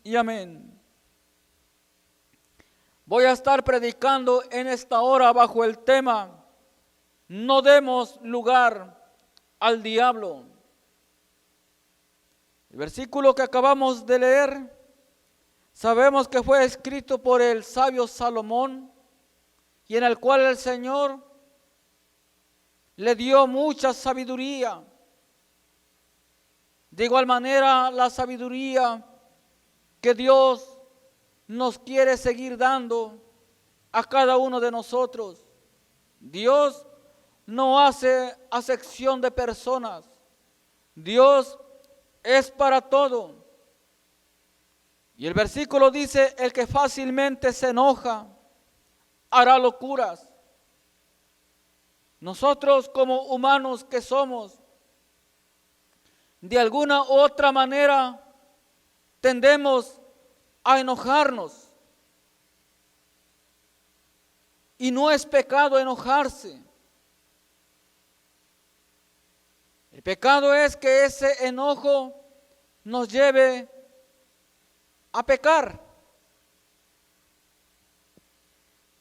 y amén. Voy a estar predicando en esta hora bajo el tema: no demos lugar al diablo. El versículo que acabamos de leer, sabemos que fue escrito por el sabio Salomón, y en el cual el Señor le dio mucha sabiduría. De igual manera, la sabiduría que Dios nos quiere seguir dando a cada uno de nosotros. Dios no hace acepción de personas. Dios es para todo. Y el versículo dice: el que fácilmente se enoja hará locuras. Nosotros, como humanos que somos, de alguna u otra manera tendemos a enojarnos. Y no es pecado enojarse. El pecado es que ese enojo nos lleve a pecar.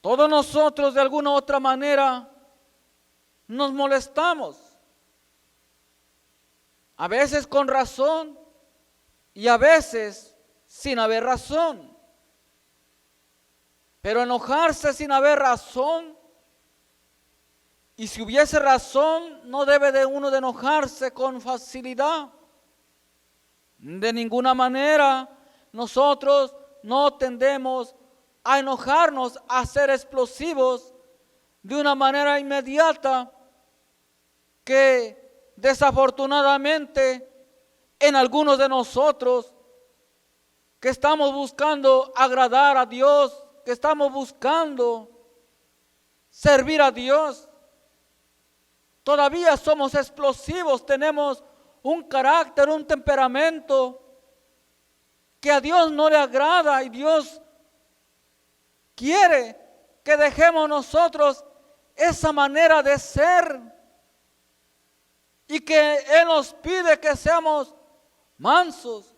Todos nosotros de alguna u otra manera nos molestamos. A veces con razón y a veces sin haber razón. Pero enojarse sin haber razón, y si hubiese razón, no debe de uno de enojarse con facilidad. De ninguna manera nosotros no tendemos a enojarnos, a ser explosivos de una manera inmediata, que desafortunadamente en algunos de nosotros que estamos buscando agradar a Dios, que estamos buscando servir a Dios, todavía somos explosivos, tenemos un carácter, un temperamento que a Dios no le agrada, y Dios quiere que dejemos nosotros esa manera de ser, y que Él nos pide que seamos mansos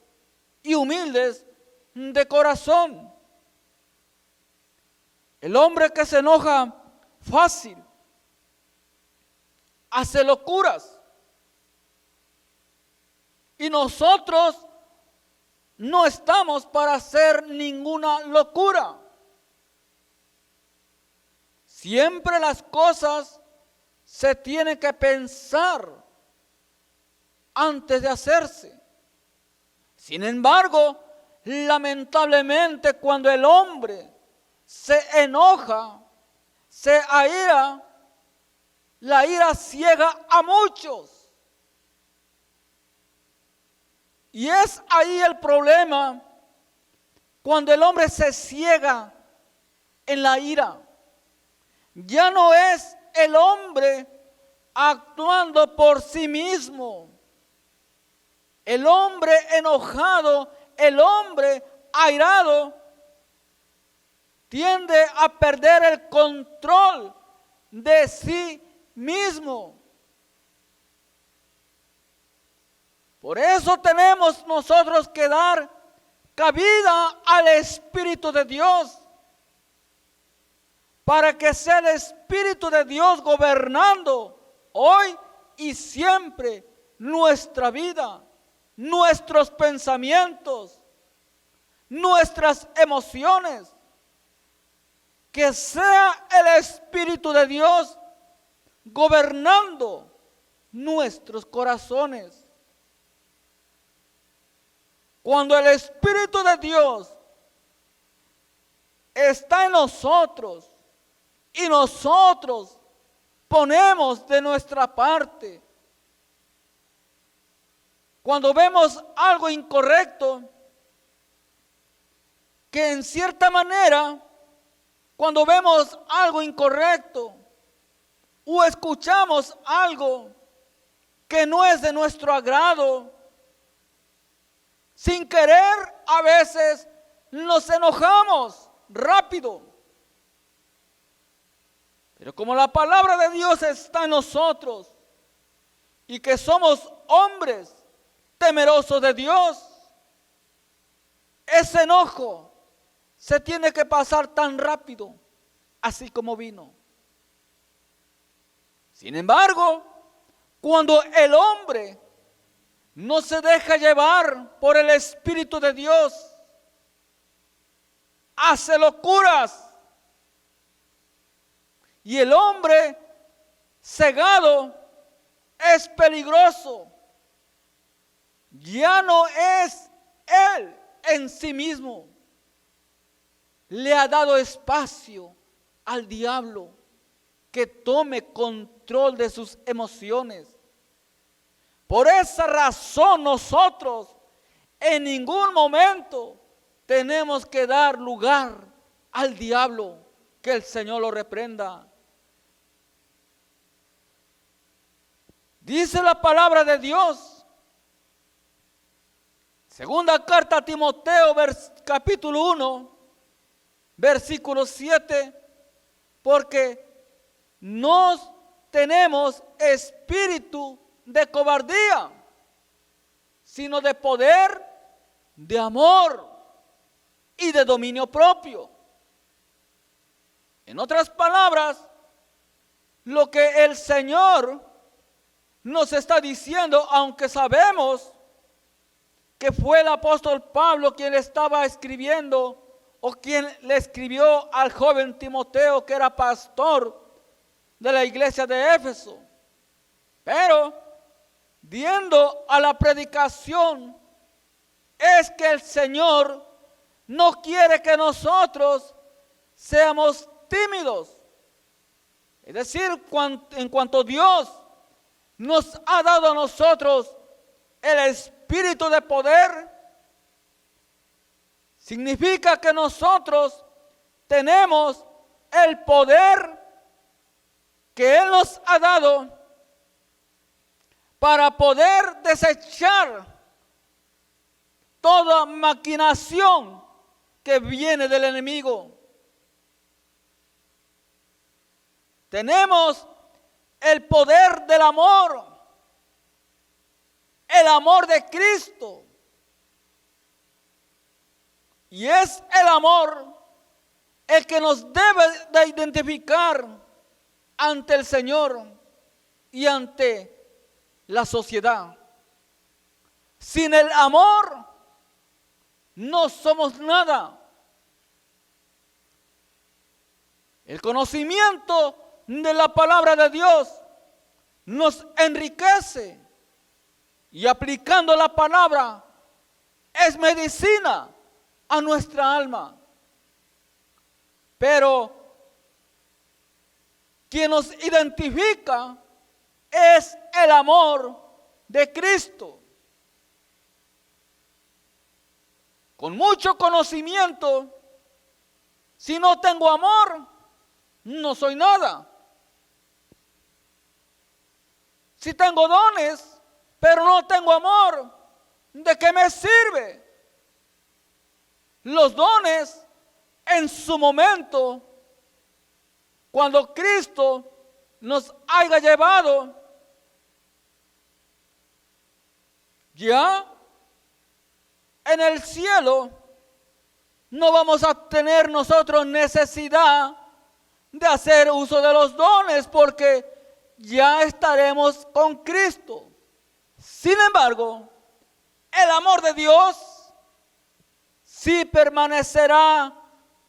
y humildes de corazón. El hombre que se enoja fácil hace locuras, y nosotros no estamos para hacer ninguna locura. Siempre las cosas se tienen que pensar antes de hacerse. Sin embargo, lamentablemente, cuando el hombre se enoja, se aira, la ira ciega a muchos. Y es ahí el problema, cuando el hombre se ciega en la ira. Ya no es el hombre actuando por sí mismo. El hombre enojado, el hombre airado, tiende a perder el control de sí mismo. Por eso tenemos nosotros que dar cabida al Espíritu de Dios, para que sea el Espíritu de Dios gobernando hoy y siempre nuestra vida, nuestros pensamientos, nuestras emociones. Que sea el Espíritu de Dios gobernando nuestros corazones. Cuando el Espíritu de Dios está en nosotros y nosotros ponemos de nuestra parte, cuando vemos algo incorrecto, que en cierta manera, cuando vemos algo incorrecto o escuchamos algo que no es de nuestro agrado, sin querer a veces nos enojamos rápido. Pero como la palabra de Dios está en nosotros y que somos hombres temerosos de Dios, ese enojo se tiene que pasar tan rápido, así como vino. Sin embargo, cuando el hombre no se deja llevar por el Espíritu de Dios, hace locuras. Y el hombre cegado es peligroso. Ya no es él en sí mismo. Le ha dado espacio al diablo que tome control de sus emociones. Por esa razón nosotros en ningún momento tenemos que dar lugar al diablo. Que el Señor lo reprenda. Dice la palabra de Dios, segunda carta a Timoteo, capítulo 1, versículo 7, porque no tenemos espíritu de cobardía, sino de poder, de amor y de dominio propio. En otras palabras, lo que el Señor nos está diciendo, aunque sabemos que fue el apóstol Pablo quien estaba escribiendo o quien le escribió al joven Timoteo, que era pastor de la iglesia de Éfeso. Pero, viendo a la predicación, es que el Señor no quiere que nosotros seamos tímidos. Es decir, en cuanto Dios nos ha dado a nosotros el espíritu de poder, significa que nosotros tenemos el poder que Él nos ha dado para poder desechar toda maquinación que viene del enemigo. Tenemos el poder del amor, el amor de Cristo. Y es el amor el que nos debe de identificar ante el Señor y ante la sociedad. Sin el amor no somos nada. El conocimiento de la palabra de Dios nos enriquece, y aplicando la palabra es medicina a nuestra alma. Pero quien nos identifica es el amor de Cristo. Con mucho conocimiento, si no tengo amor, no soy nada. Si tengo dones, pero no tengo amor, ¿de qué me sirve? Los dones en su momento, cuando Cristo nos haya llevado, ya en el cielo no vamos a tener nosotros necesidad de hacer uso de los dones, porque ya estaremos con Cristo. Sin embargo, el amor de Dios sí permanecerá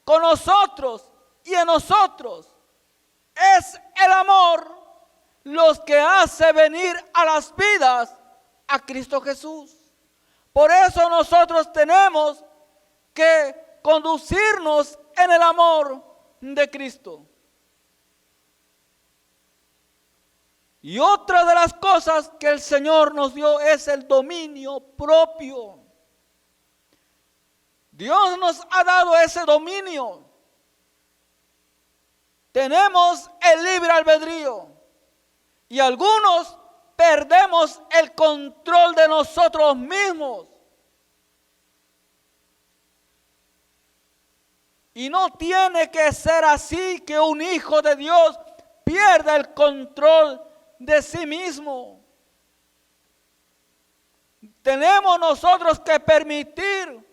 con nosotros y en nosotros. Es el amor los que hace venir a las vidas a Cristo Jesús. Por eso nosotros tenemos que conducirnos en el amor de Cristo. Y otra de las cosas que el Señor nos dio es el dominio propio. Dios nos ha dado ese dominio. Tenemos el libre albedrío. Y algunos perdemos el control de nosotros mismos. Y no tiene que ser así, que un hijo de Dios pierda el control de sí mismo. Tenemos nosotros que permitir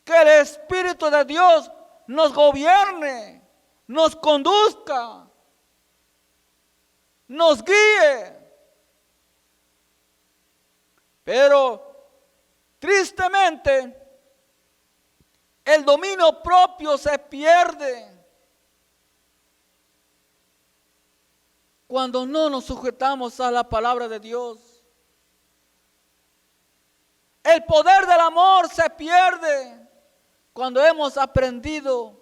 que el Espíritu de Dios nos gobierne, nos conduzca, nos guíe. Pero tristemente el dominio propio se pierde cuando no nos sujetamos a la palabra de Dios. El poder del amor se pierde cuando hemos aprendido,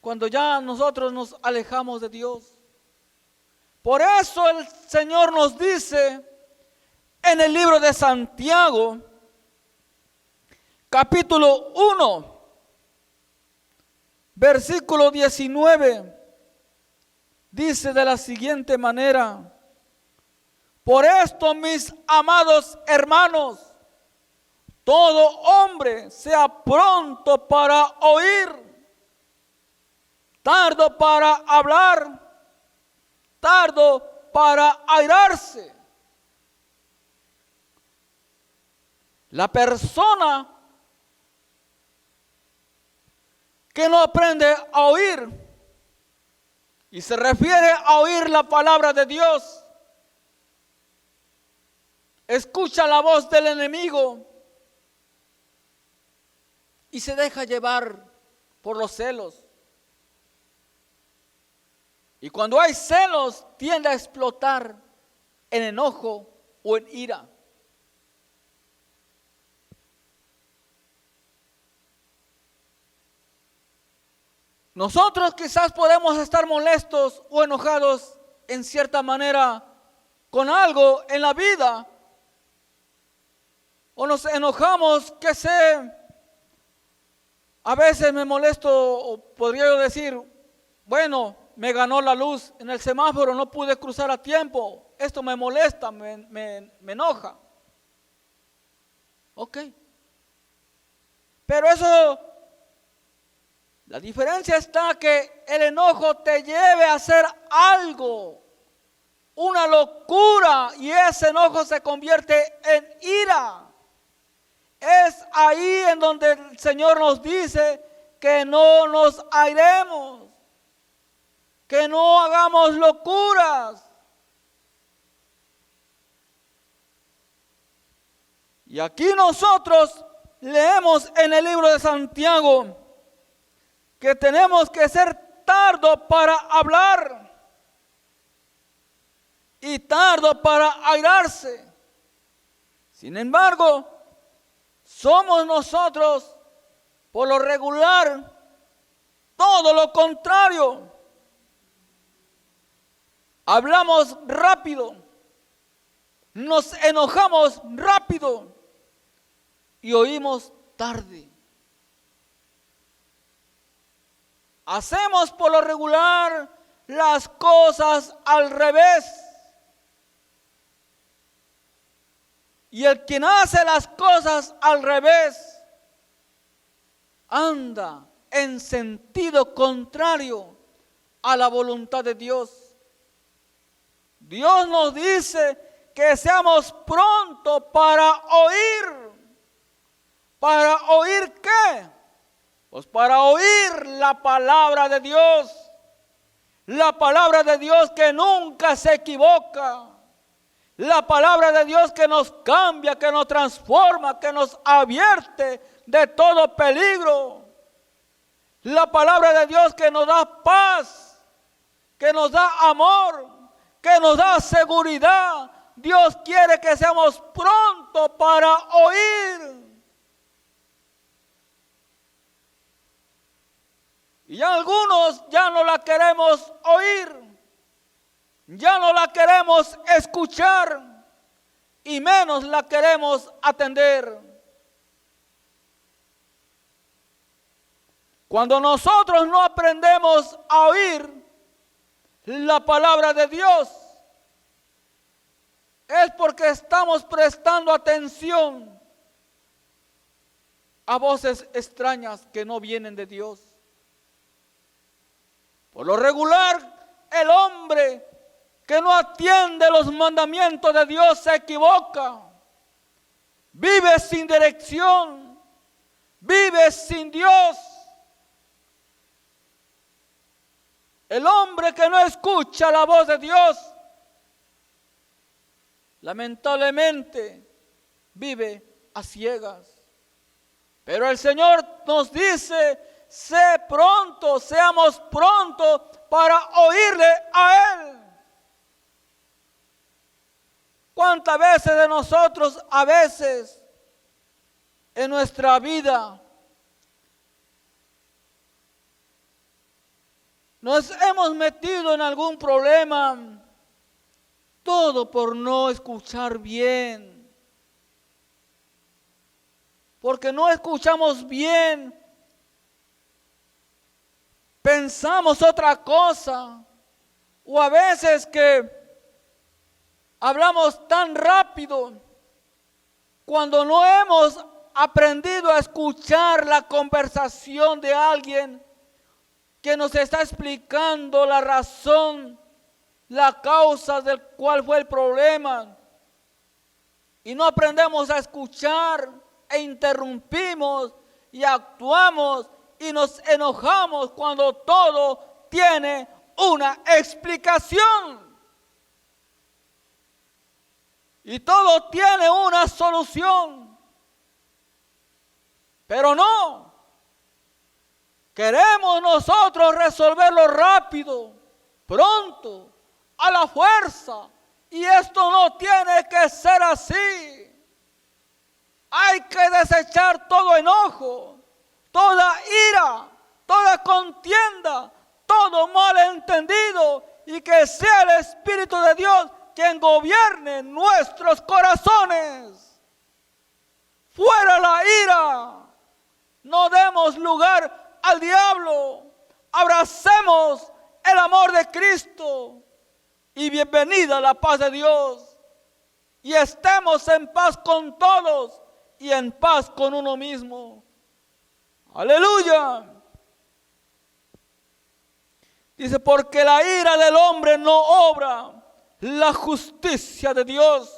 cuando ya nosotros nos alejamos de Dios. Por eso el Señor nos dice en el libro de Santiago, capítulo 1, versículo 19, dice de la siguiente manera: por esto, mis amados hermanos, todo hombre sea pronto para oír, tardo para hablar, tardo para airarse. La persona que no aprende a oír, y se refiere a oír la palabra de Dios, escucha la voz del enemigo y se deja llevar por los celos. Y cuando hay celos, tiende a explotar en enojo o en ira. Nosotros quizás podemos estar molestos o enojados en cierta manera con algo en la vida, o nos enojamos, que sé, a veces me molesto, o podría yo decir, bueno, me ganó la luz en el semáforo, no pude cruzar a tiempo, esto me molesta, me enoja. Ok, pero eso, la diferencia está que el enojo te lleve a hacer algo, una locura, y ese enojo se convierte en ira. Es ahí en donde el Señor nos dice que no nos airemos, que no hagamos locuras. Y aquí nosotros leemos en el libro de Santiago que tenemos que ser tardos para hablar y tardos para airarse. Sin embargo, somos nosotros, por lo regular, todo lo contrario. Hablamos rápido, nos enojamos rápido y oímos tarde. Hacemos por lo regular las cosas al revés. Y el quien hace las cosas al revés anda en sentido contrario a la voluntad de Dios. Dios nos dice que seamos prontos para oír. ¿Para oír qué? Pues para oír la palabra de Dios. La palabra de Dios que nunca se equivoca. La palabra de Dios que nos cambia, que nos transforma, que nos advierte de todo peligro. La palabra de Dios que nos da paz, que nos da amor, que nos da seguridad. Dios quiere que seamos prontos para oír. Y algunos ya no la queremos oír. Ya no la queremos escuchar y menos la queremos atender. Cuando nosotros no aprendemos a oír la palabra de Dios, es porque estamos prestando atención a voces extrañas que no vienen de Dios. Por lo regular, el hombre que no atiende los mandamientos de Dios se equivoca, vive sin dirección, vive sin Dios. El hombre que no escucha la voz de Dios, lamentablemente, vive a ciegas. Pero el Señor nos dice, seamos prontos para oírle a Él. ¿Cuántas veces de nosotros, a veces, en nuestra vida, nos hemos metido en algún problema? Todo por no escuchar bien. Porque no escuchamos bien. Pensamos otra cosa. O a veces que hablamos tan rápido cuando no hemos aprendido a escuchar la conversación de alguien que nos está explicando la razón, la causa del cual fue el problema, y no aprendemos a escuchar e interrumpimos y actuamos y nos enojamos cuando todo tiene una explicación y todo tiene una solución. Pero no, queremos nosotros resolverlo rápido, pronto, a la fuerza, y esto no tiene que ser así. Hay que desechar todo enojo, toda ira, toda contienda, todo malentendido, y que sea el Espíritu de Dios quien gobierne nuestros corazones. Fuera la ira, no demos lugar al diablo, abracemos el amor de Cristo y bienvenida la paz de Dios, y estemos en paz con todos y en paz con uno mismo. Aleluya. Dice, porque la ira del hombre no obra la justicia de Dios.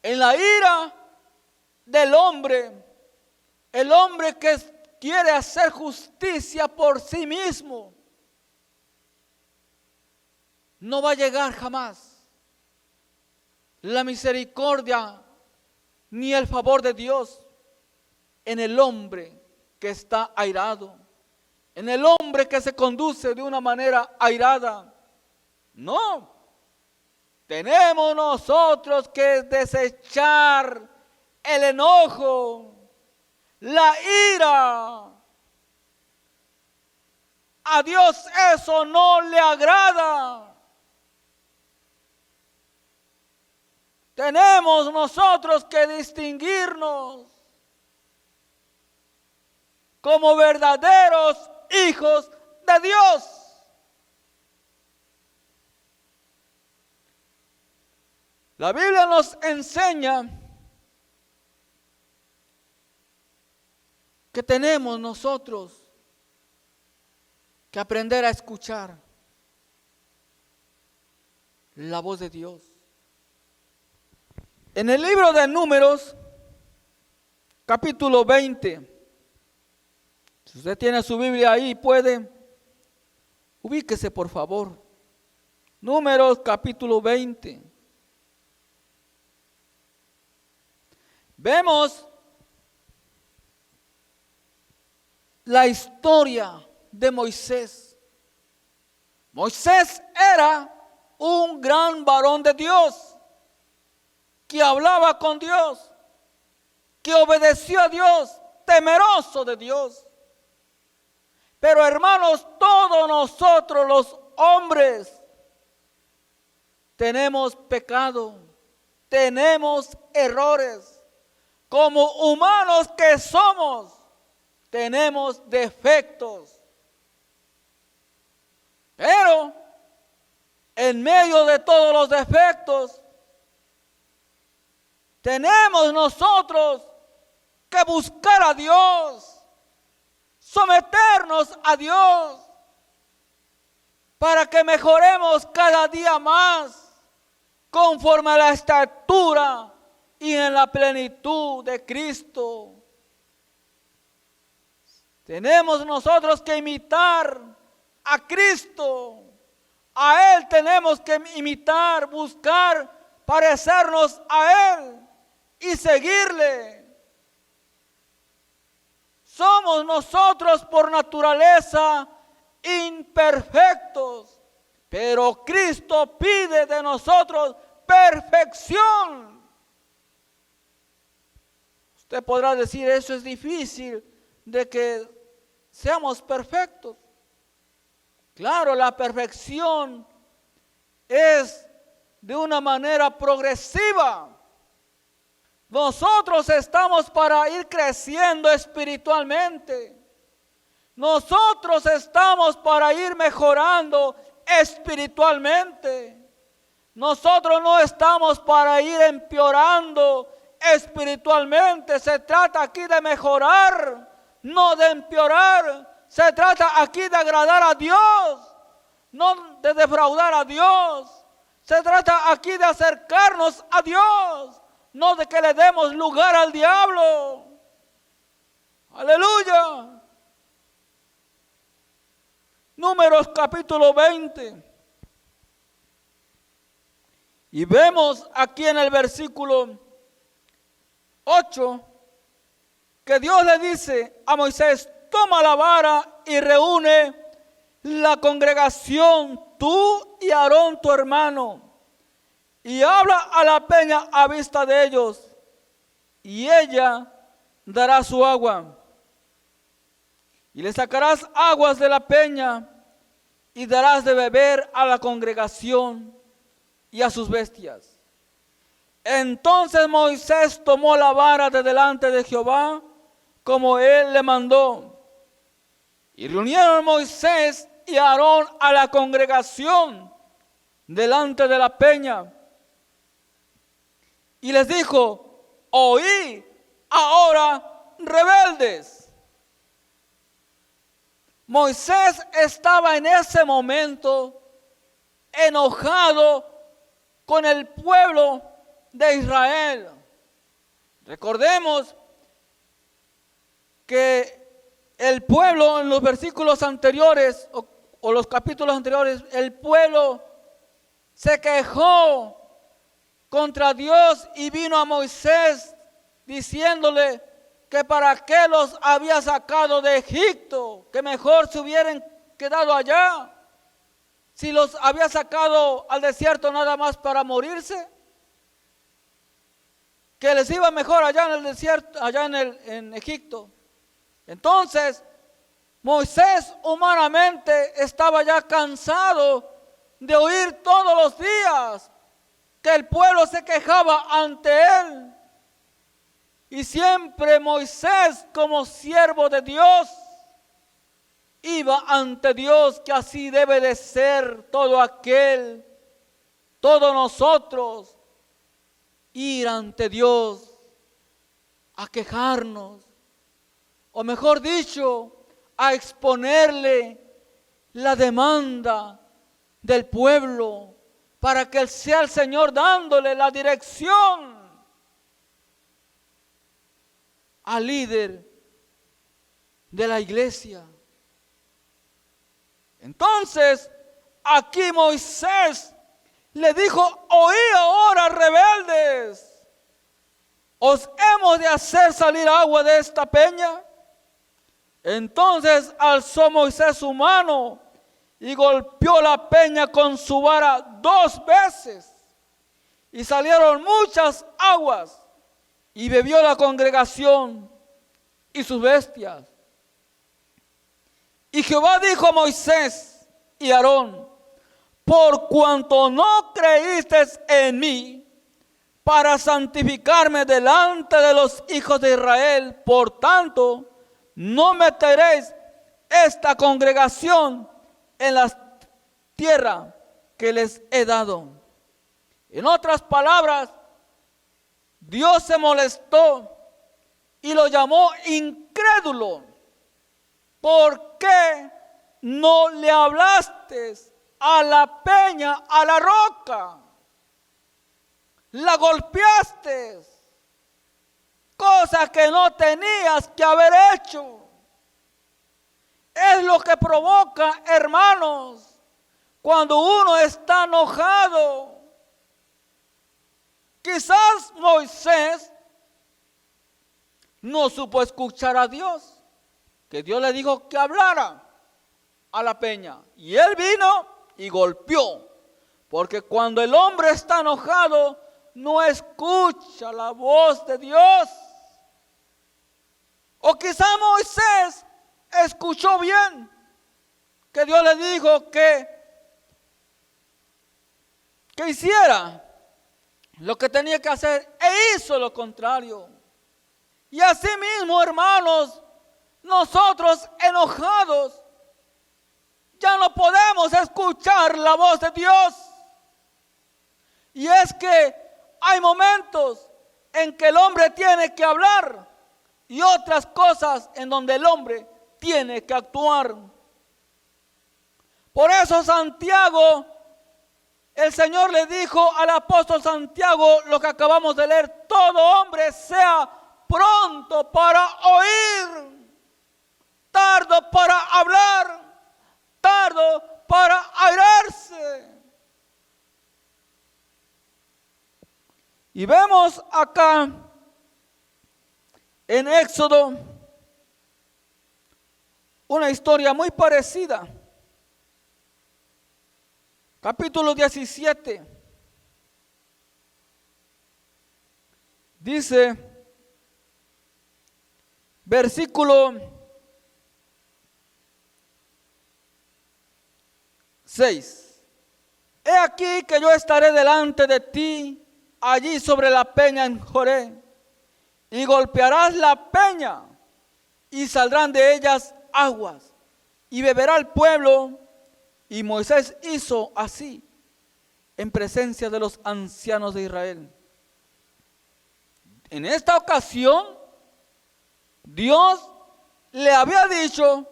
En la ira del hombre, el hombre que quiere hacer justicia por sí mismo, no va a llegar jamás la misericordia ni el favor de Dios en el hombre que está airado, en el hombre que se conduce de una manera airada. No, tenemos nosotros que desechar el enojo, la ira. A Dios eso no le agrada. Tenemos nosotros que distinguirnos como verdaderos hijos de Dios. La Biblia nos enseña que tenemos nosotros que aprender a escuchar la voz de Dios. En el libro de Números, capítulo 20, si usted tiene su Biblia ahí, puede, ubíquese por favor. Números, capítulo 20. Vemos la historia de Moisés. Moisés era un gran varón de Dios, que hablaba con Dios, que obedeció a Dios, temeroso de Dios. Pero hermanos, todos nosotros los hombres tenemos pecado, tenemos errores. Como humanos que somos, tenemos defectos. Pero en medio de todos los defectos, tenemos nosotros que buscar a Dios, someternos a Dios, para que mejoremos cada día más conforme a la estatura y en la plenitud de Cristo. Tenemos nosotros que imitar a Cristo. A Él tenemos que imitar, buscar, parecernos a Él y seguirle. Somos nosotros por naturaleza imperfectos, pero Cristo pide de nosotros perfección. Usted podrá decir, eso es difícil, de que seamos perfectos. Claro, la perfección es de una manera progresiva. Nosotros estamos para ir creciendo espiritualmente. Nosotros estamos para ir mejorando espiritualmente. Nosotros no estamos para ir empeorando espiritualmente. Se trata aquí de mejorar, no de empeorar. Se trata aquí de agradar a Dios, no de defraudar a Dios. Se trata aquí de acercarnos a Dios, no de que le demos lugar al diablo. Aleluya. Números capítulo 20. Y vemos aquí en el versículo 8 que Dios le dice a Moisés: toma la vara y reúne la congregación, tú y Aarón tu hermano, y habla a la peña a vista de ellos, y ella dará su agua. Y le sacarás aguas de la peña, y darás de beber a la congregación y a sus bestias. Entonces Moisés tomó la vara de delante de Jehová, como él le mandó. Y reunieron Moisés y Aarón a la congregación delante de la peña. Y les dijo: oí ahora, rebeldes. Moisés estaba en ese momento enojado con el pueblo de Israel. Recordemos que el pueblo en los versículos anteriores o los capítulos anteriores, el pueblo se quejó contra Dios y vino a Moisés diciéndole que para qué los había sacado de Egipto, que mejor se hubieran quedado allá, si los había sacado al desierto nada más para morirse, que les iba mejor allá en el desierto, allá en Egipto. Entonces Moisés humanamente estaba ya cansado de oír todos los días que el pueblo se quejaba ante él. Y siempre Moisés, como siervo de Dios, iba ante Dios, que así debe de ser todo aquel, todos nosotros, ir ante Dios a quejarnos, o mejor dicho, a exponerle la demanda del pueblo, para que sea el Señor dándole la dirección al líder de la iglesia. Entonces, aquí Moisés le dijo: oí ahora, rebeldes, ¿os hemos de hacer salir agua de esta peña? Entonces alzó Moisés su mano y golpeó la peña con su vara 2 veces, y salieron muchas aguas, y bebió la congregación y sus bestias. Y Jehová dijo a Moisés y Aarón: por cuanto no creísteis en mí para santificarme delante de los hijos de Israel, por tanto no meteréis esta congregación en la tierra que les he dado. En otras palabras, Dios se molestó y lo llamó incrédulo. ¿Por qué no le hablaste a la peña, a la roca? La golpeaste. cosas que no tenías que haber hecho. Es lo que provoca, hermanos, cuando uno está enojado. Quizás Moisés no supo escuchar a Dios, que Dios le dijo que hablara a la peña. Y él vino y golpeó, porque cuando el hombre está enojado, no escucha la voz de Dios. O quizá Moisés escuchó bien, que Dios le dijo que hiciera lo que tenía que hacer, e hizo lo contrario. Y así mismo, hermanos, nosotros enojados ya no podemos escuchar la voz de Dios. Y es que hay momentos en que el hombre tiene que hablar y otras cosas en donde el hombre tiene que actuar. Por eso Santiago, el Señor le dijo al apóstol Santiago lo que acabamos de leer: todo hombre sea pronto para oír, tardo para hablar, tardo para airarse. Y vemos acá en Éxodo una historia muy parecida. Capítulo 17. Dice, versículo 6. He aquí que yo estaré delante de ti allí sobre la peña en Joré, y golpearás la peña, y saldrán de ellas aguas, y beberá el pueblo. Y Moisés hizo así en presencia de los ancianos de Israel. En esta ocasión, Dios le había dicho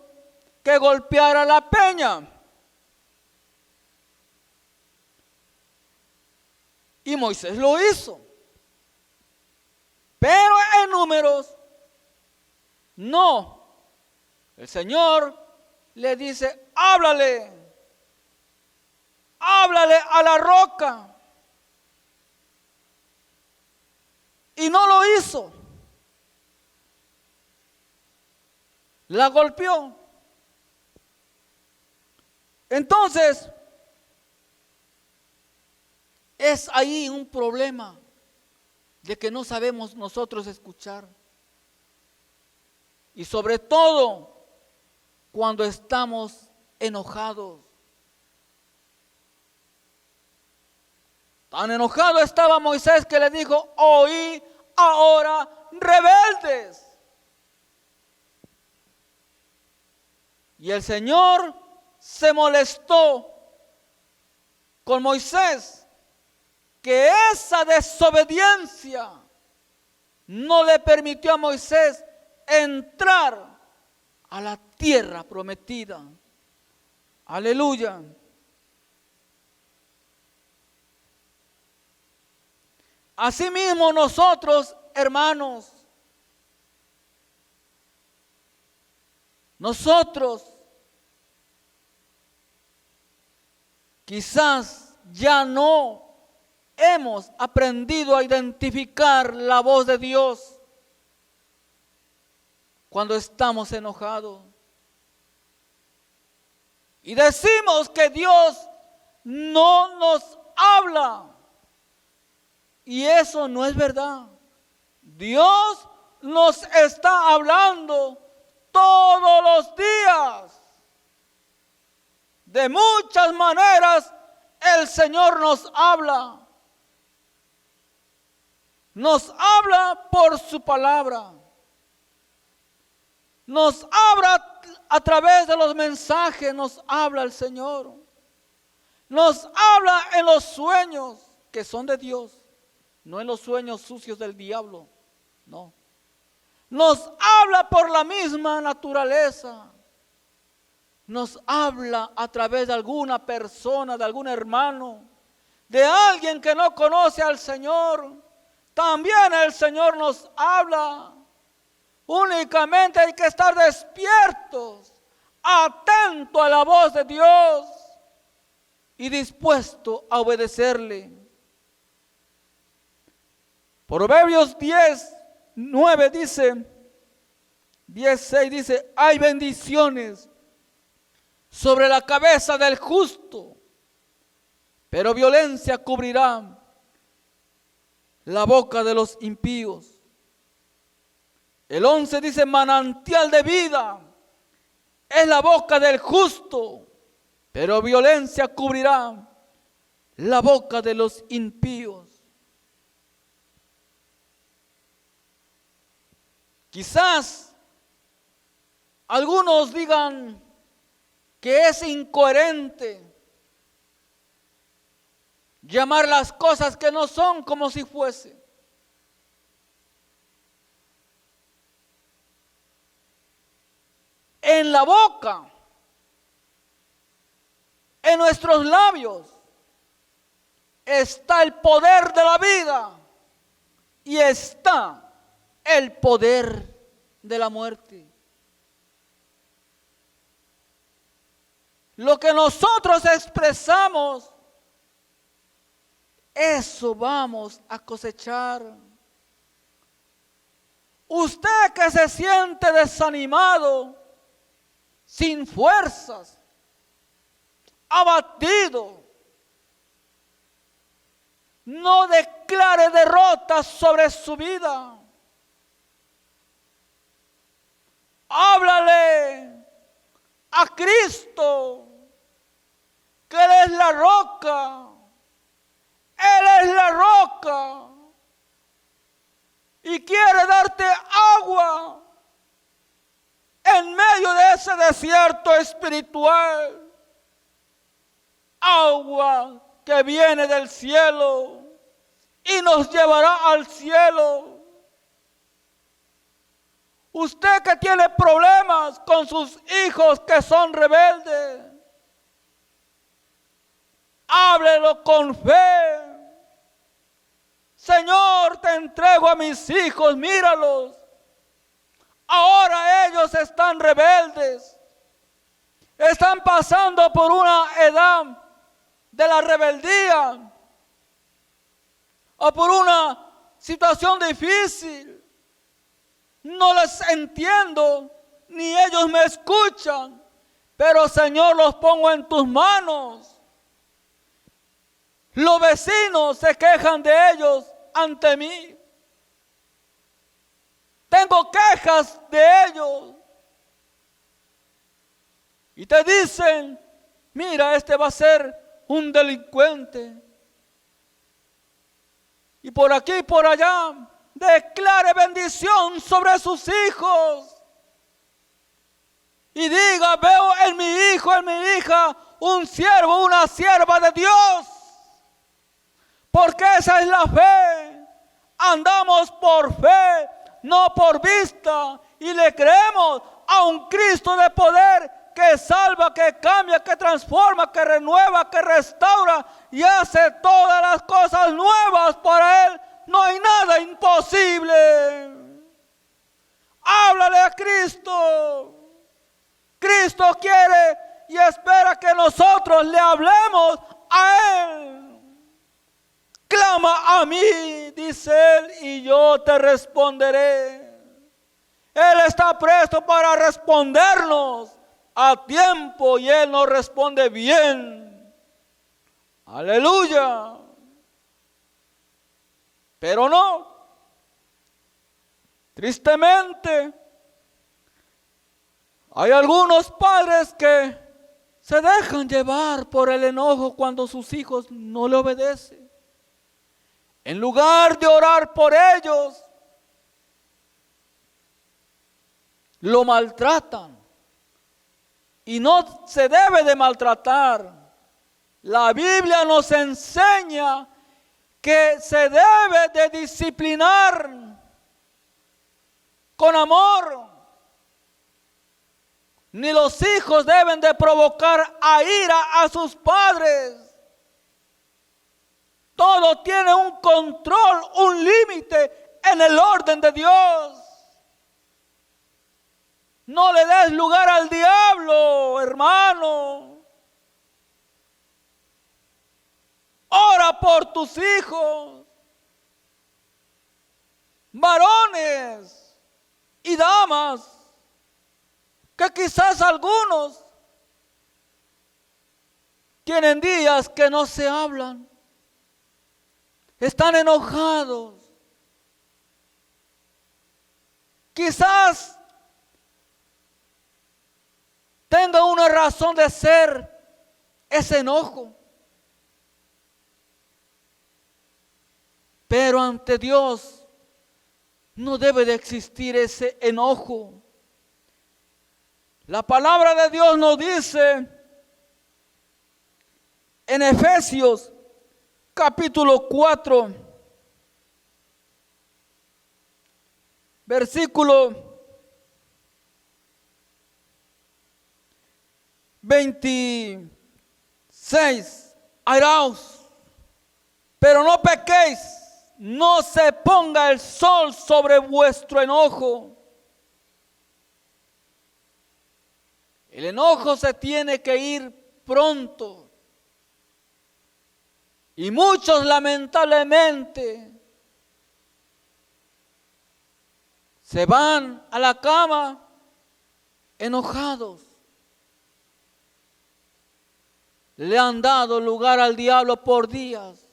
que golpeara la peña. Y Moisés lo hizo. Pero en Números, no. El Señor le dice: háblale a la roca. Y no lo hizo. La golpeó. Entonces, es ahí un problema de que no sabemos nosotros escuchar. Y sobre todo cuando estamos enojados. Tan enojado estaba Moisés que le dijo: oí ahora, rebeldes. Y el Señor se molestó con Moisés, que esa desobediencia no le permitió a Moisés entrar a la tierra prometida. Aleluya. Asimismo nosotros, hermanos, nosotros quizás ya no hemos aprendido a identificar la voz de Dios cuando estamos enojados. Y decimos que Dios no nos habla. Y eso no es verdad. Dios nos está hablando todos los días. De muchas maneras el Señor nos habla. Nos habla por su palabra. Nos habla a través de los mensajes, nos habla el Señor. Nos habla en los sueños que son de Dios. No en los sueños sucios del diablo, no. Nos habla por la misma naturaleza. Nos habla a través de alguna persona, de algún hermano, de alguien que no conoce al Señor. también el Señor nos habla. Únicamente hay que estar despiertos, atentos a la voz de Dios y dispuesto a obedecerle. Proverbios 10:9 dice, 10:6 dice, hay bendiciones sobre la cabeza del justo, pero violencia cubrirá la boca de los impíos. El 11 dice, manantial de vida es la boca del justo, pero violencia cubrirá la boca de los impíos. Quizás algunos digan que es incoherente llamar las cosas que no son como si fuese. En la boca, en nuestros labios, está el poder de la vida y está el poder de la muerte. Lo que nosotros expresamos, eso vamos a cosechar. Usted que se siente desanimado, sin fuerzas, abatido, no declare derrota sobre su vida. Háblale a Cristo, que Él es la roca. Él es la roca y quiere darte agua en medio de ese desierto espiritual. Agua que viene del cielo y nos llevará al cielo. Usted que tiene problemas con sus hijos que son rebeldes, háblelo con fe. Señor, te entrego a mis hijos, míralos. Ahora ellos están rebeldes. Están pasando por una edad de la rebeldía o por una situación difícil. No les entiendo, ni ellos me escuchan, pero Señor, los pongo en tus manos. Los vecinos se quejan de ellos ante mí. Tengo quejas de ellos. Y te dicen, mira, este va a ser un delincuente. Y por aquí y por allá, declare bendición sobre sus hijos. Y diga, veo en mi hijo, en mi hija, un siervo, una sierva de Dios. Porque esa es la fe. Andamos por fe, no por vista. Y le creemos a un Cristo de poder que salva, que cambia, que transforma, que renueva, que restaura y hace todas las cosas nuevas. Para Él no hay nada imposible. Háblale a Cristo. Cristo quiere y espera que nosotros le hablemos a Él. Clama a mí, dice Él, y yo te responderé. Él está presto para respondernos a tiempo y Él nos responde bien. Aleluya. Pero no, tristemente, hay algunos padres que se dejan llevar por el enojo cuando sus hijos no le obedecen. En lugar de orar por ellos, lo maltratan. Y no se debe de maltratar. La Biblia nos enseña que se debe de disciplinar con amor. Ni los hijos deben de provocar a ira a sus padres. Todo tiene un control, un límite en el orden de Dios. No le des lugar al diablo, hermano. Ora por tus hijos, varones y damas, que quizás algunos tienen días que no se hablan, están enojados. Quizás tenga una razón de ser ese enojo. Pero ante Dios no debe de existir ese enojo. La palabra de Dios nos dice en Efesios capítulo 4, versículo 26, airaos, pero no pequéis, no se ponga el sol sobre vuestro enojo. El enojo se tiene que ir pronto. Y muchos lamentablemente se van a la cama enojados. Le han dado lugar al diablo por días.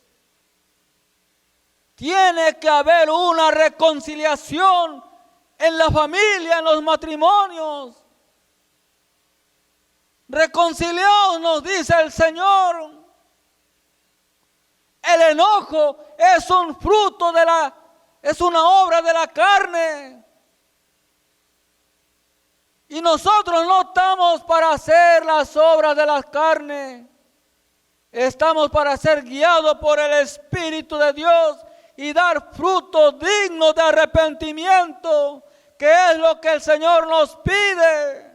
Tiene que haber una reconciliación en la familia, en los matrimonios. Reconciliaos, nos dice el Señor. El enojo es un fruto es una obra de la carne. Y nosotros no estamos para hacer las obras de la carne. Estamos para ser guiados por el Espíritu de Dios y dar frutos dignos de arrepentimiento, que es lo que el Señor nos pide.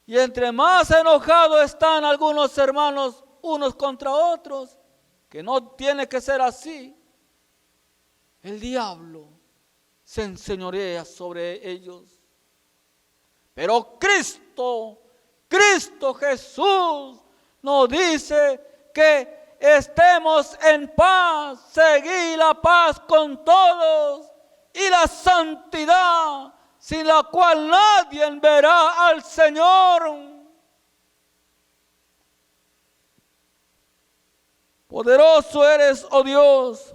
Y entre más enojados están algunos hermanos unos contra otros, que no tiene que ser así, el diablo se enseñorea sobre ellos. Pero Cristo Jesús nos dice que estemos en paz, seguir la paz con todos y la santidad, sin la cual nadie verá al Señor. Poderoso eres, oh Dios.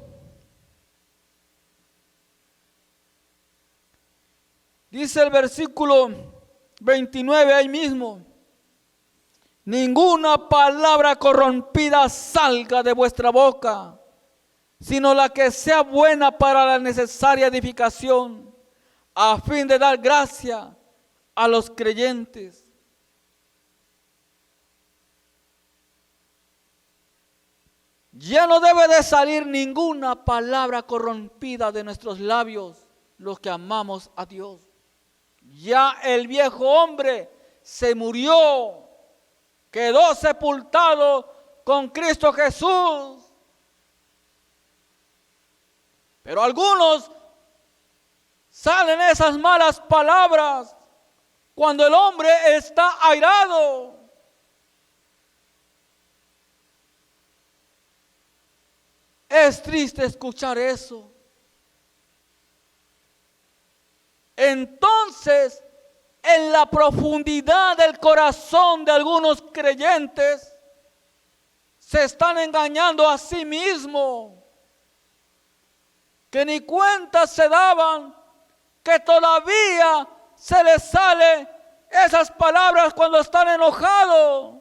Dice el versículo 29 ahí mismo: ninguna palabra corrompida salga de vuestra boca, sino la que sea buena para la necesaria edificación, a fin de dar gracia a los creyentes. Ya no debe de salir ninguna palabra corrompida de nuestros labios, los que amamos a Dios. Ya el viejo hombre se murió, quedó sepultado con Cristo Jesús. Pero algunos salen esas malas palabras cuando el hombre está airado. Es triste escuchar eso. Entonces, en la profundidad del corazón de algunos creyentes, se están engañando a sí mismos, que ni cuenta se daban que todavía se les salen esas palabras cuando están enojados.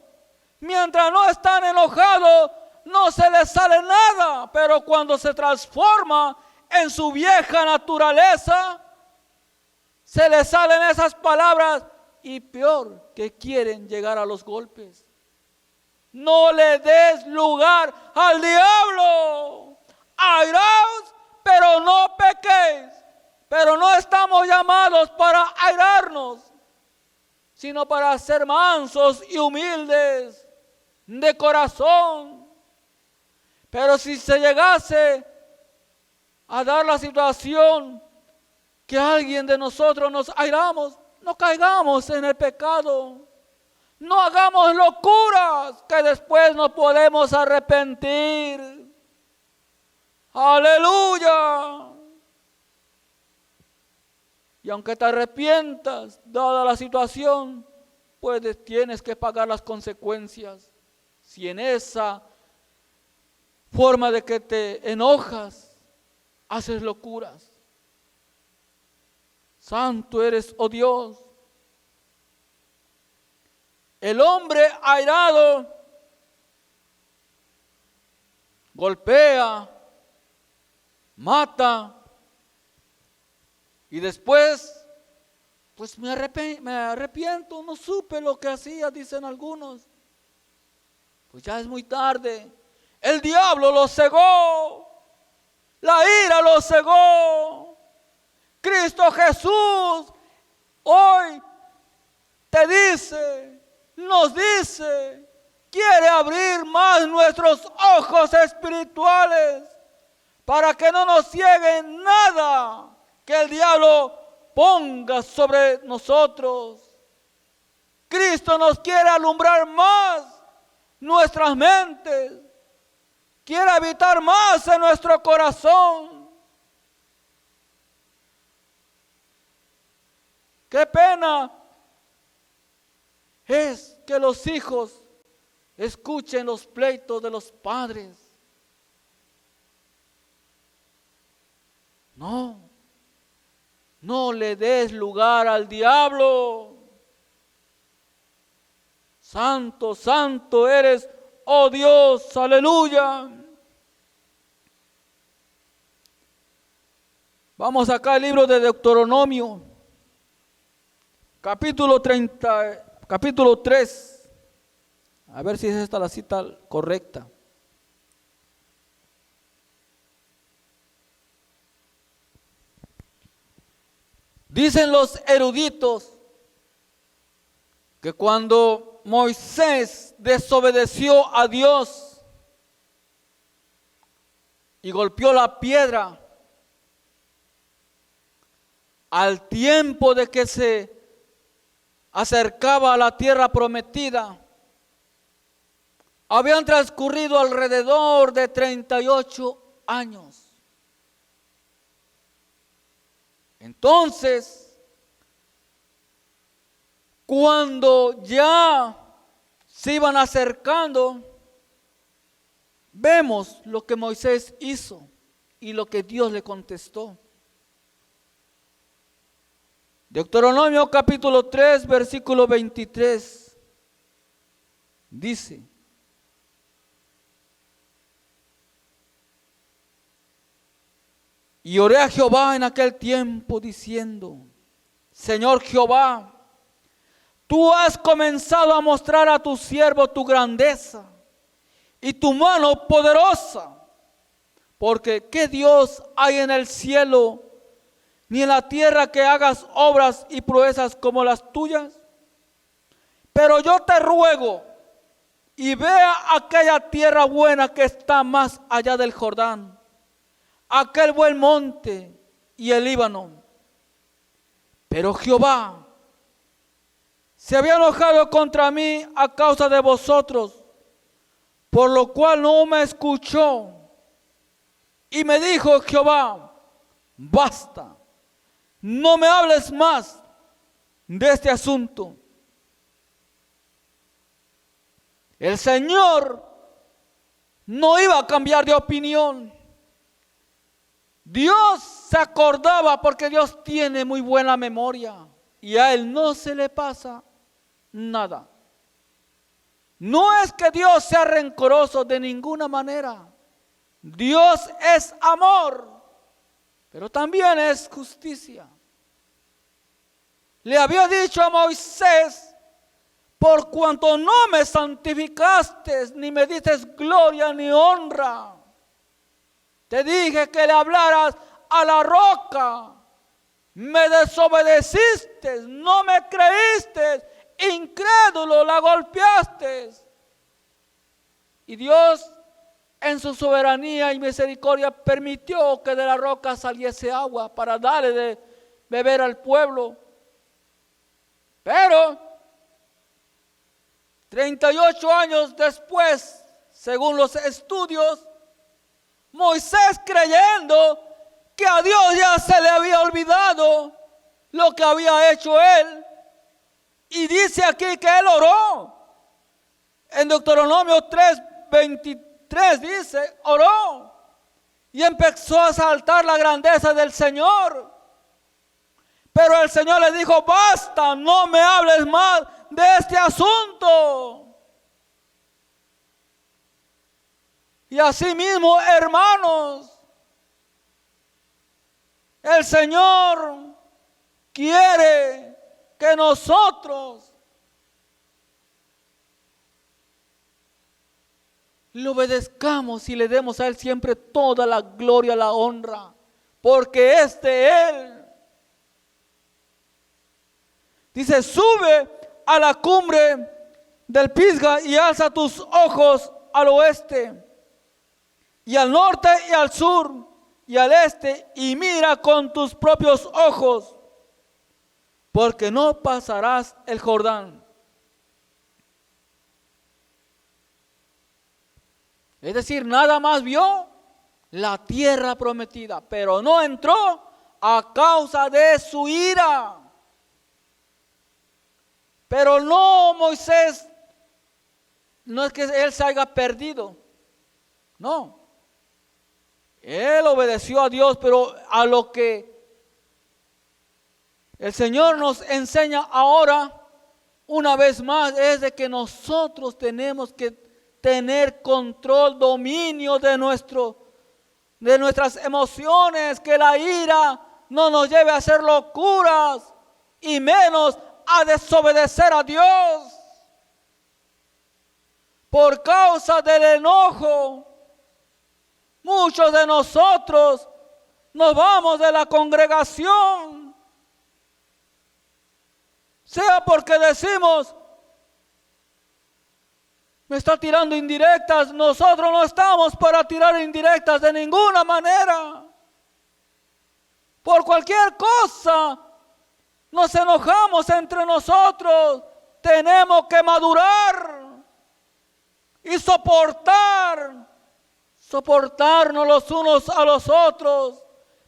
Mientras no están enojados, no se les sale nada, pero cuando se transforma en su vieja naturaleza, se les salen esas palabras y peor, que quieren llegar a los golpes. No le des lugar al diablo. Airaos, pero no pequéis. Pero no estamos llamados para airarnos, sino para ser mansos y humildes de corazón. Pero si se llegase a dar la situación que alguien de nosotros nos airamos, no caigamos en el pecado. No hagamos locuras que después nos podemos arrepentir. Aleluya. Y aunque te arrepientas, dada la situación, pues tienes que pagar las consecuencias. Si en esa forma de que te enojas, haces locuras. Santo eres, oh Dios. El hombre airado golpea, mata y después, pues me arrepiento, no supe lo que hacía, dicen algunos. Pues ya es muy tarde. El diablo lo cegó, la ira lo cegó. Cristo Jesús hoy te dice, nos dice, quiere abrir más nuestros ojos espirituales para que no nos ciegue nada que el diablo ponga sobre nosotros. Cristo nos quiere alumbrar más nuestras mentes, quiere habitar más en nuestro corazón. Qué pena es que los hijos escuchen los pleitos de los padres. No le des lugar al diablo. Santo, santo eres, oh Dios, aleluya. Vamos acá al libro de Deuteronomio, capítulo 3. A ver si es esta la cita correcta. Dicen los eruditos que cuando Moisés desobedeció a Dios y golpeó la piedra, al tiempo de que se acercaba a la tierra prometida, habían transcurrido alrededor de 38 años. Entonces, cuando ya se iban acercando, vemos lo que Moisés hizo y lo que Dios le contestó. Deuteronomio capítulo 3, versículo 23, dice: y oré a Jehová en aquel tiempo diciendo: Señor Jehová, tú has comenzado a mostrar a tu siervo tu grandeza y tu mano poderosa, porque ¿qué Dios hay en el cielo ni en la tierra que hagas obras y proezas como las tuyas? Pero yo te ruego y vea aquella tierra buena que está más allá del Jordán, aquel buen monte y el Líbano. Pero Jehová se había enojado contra mí a causa de vosotros, por lo cual no me escuchó. Y me dijo Jehová: basta, no me hables más de este asunto. El Señor no iba a cambiar de opinión. Dios se acordaba, porque Dios tiene muy buena memoria y a Él no se le pasa nada. No es que Dios sea rencoroso de ninguna manera. Dios es amor, pero también es justicia. Le había dicho a Moisés: por cuanto no me santificaste, ni me diste gloria ni honra, te dije que le hablaras a la roca, me desobedeciste, no me creíste, incrédulo la golpeaste. Y Dios en su soberanía y misericordia permitió que de la roca saliese agua para darle de beber al pueblo. Pero 38 años después, según los estudios, Moisés, creyendo que a Dios ya se le había olvidado lo que había hecho él, y dice aquí que él oró. En Deuteronomio 3:23 dice, oró y empezó a exaltar la grandeza del Señor. Pero el Señor le dijo, basta, no me hables más de este asunto. Y así mismo, hermanos, el Señor quiere que nosotros le obedezcamos y le demos a Él siempre toda la gloria, la honra, porque es de Él. Dice, sube a la cumbre del Pisga y alza tus ojos al oeste, y al norte y al sur y al este, y mira con tus propios ojos, porque no pasarás el Jordán. Es decir, nada más vio la tierra prometida, pero no entró a causa de su ira. Pero no, Moisés, no es que él se haya perdido, no. Él obedeció a Dios, pero a lo que el Señor nos enseña ahora, una vez más, es de que nosotros tenemos que tener control, dominio de nuestras emociones, que la ira no nos lleve a hacer locuras y menos a desobedecer a Dios. Por causa del enojo, muchos de nosotros nos vamos de la congregación, sea porque decimos, me está tirando indirectas. Nosotros no estamos para tirar indirectas de ninguna manera. Por cualquier cosa nos enojamos entre nosotros. Tenemos que madurar y soportarnos los unos a los otros,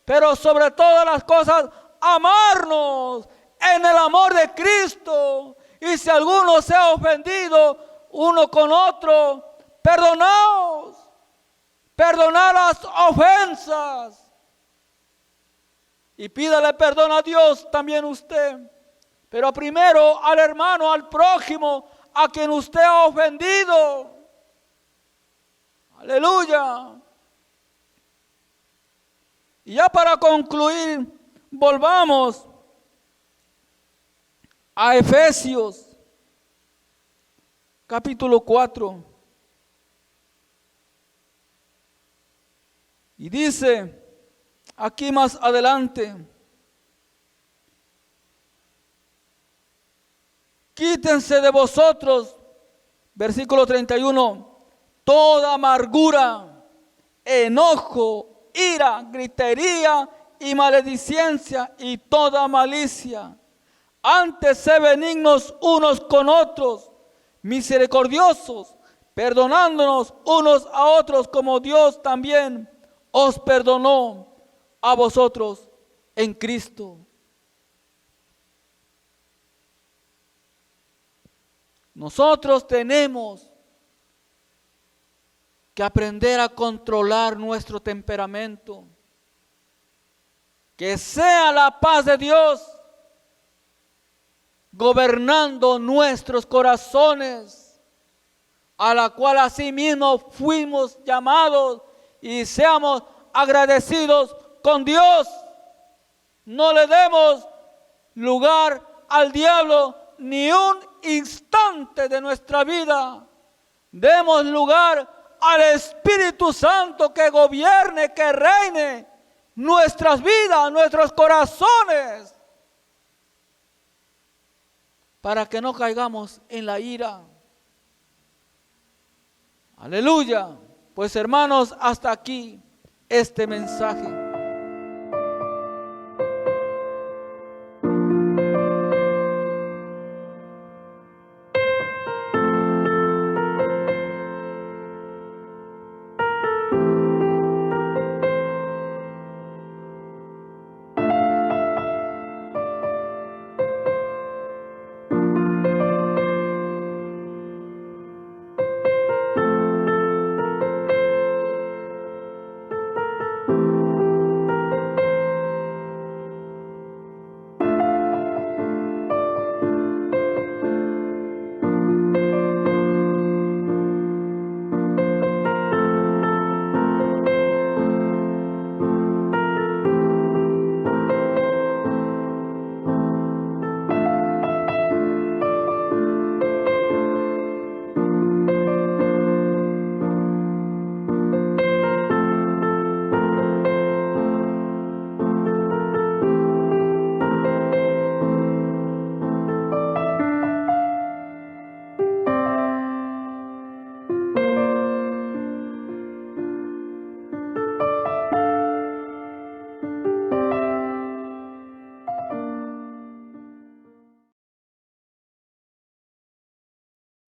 pero sobre todas las cosas amarnos en el amor de Cristo. Y si alguno se ha ofendido uno con otro, perdonaos, perdonad las ofensas y pídale perdón a Dios también usted, pero primero al hermano, al prójimo, a quien usted ha ofendido. Aleluya. Y ya para concluir, volvamos a Efesios capítulo 4. Y dice aquí más adelante, quítense de vosotros, versículo 31, toda amargura, enojo, ira, gritería y maledicencia y toda malicia. Antes sé benignos unos con otros, misericordiosos, perdonándonos unos a otros como Dios también os perdonó a vosotros en Cristo. Nosotros tenemos que aprender a controlar nuestro temperamento. Que sea la paz de Dios gobernando nuestros corazones, a la cual asimismo fuimos llamados, y seamos agradecidos con Dios. No le demos lugar al diablo ni un instante de nuestra vida. Demos lugar al Espíritu Santo que gobierne, que reine nuestras vidas, nuestros corazones, para que no caigamos en la ira. Aleluya. Pues hermanos, hasta aquí este mensaje.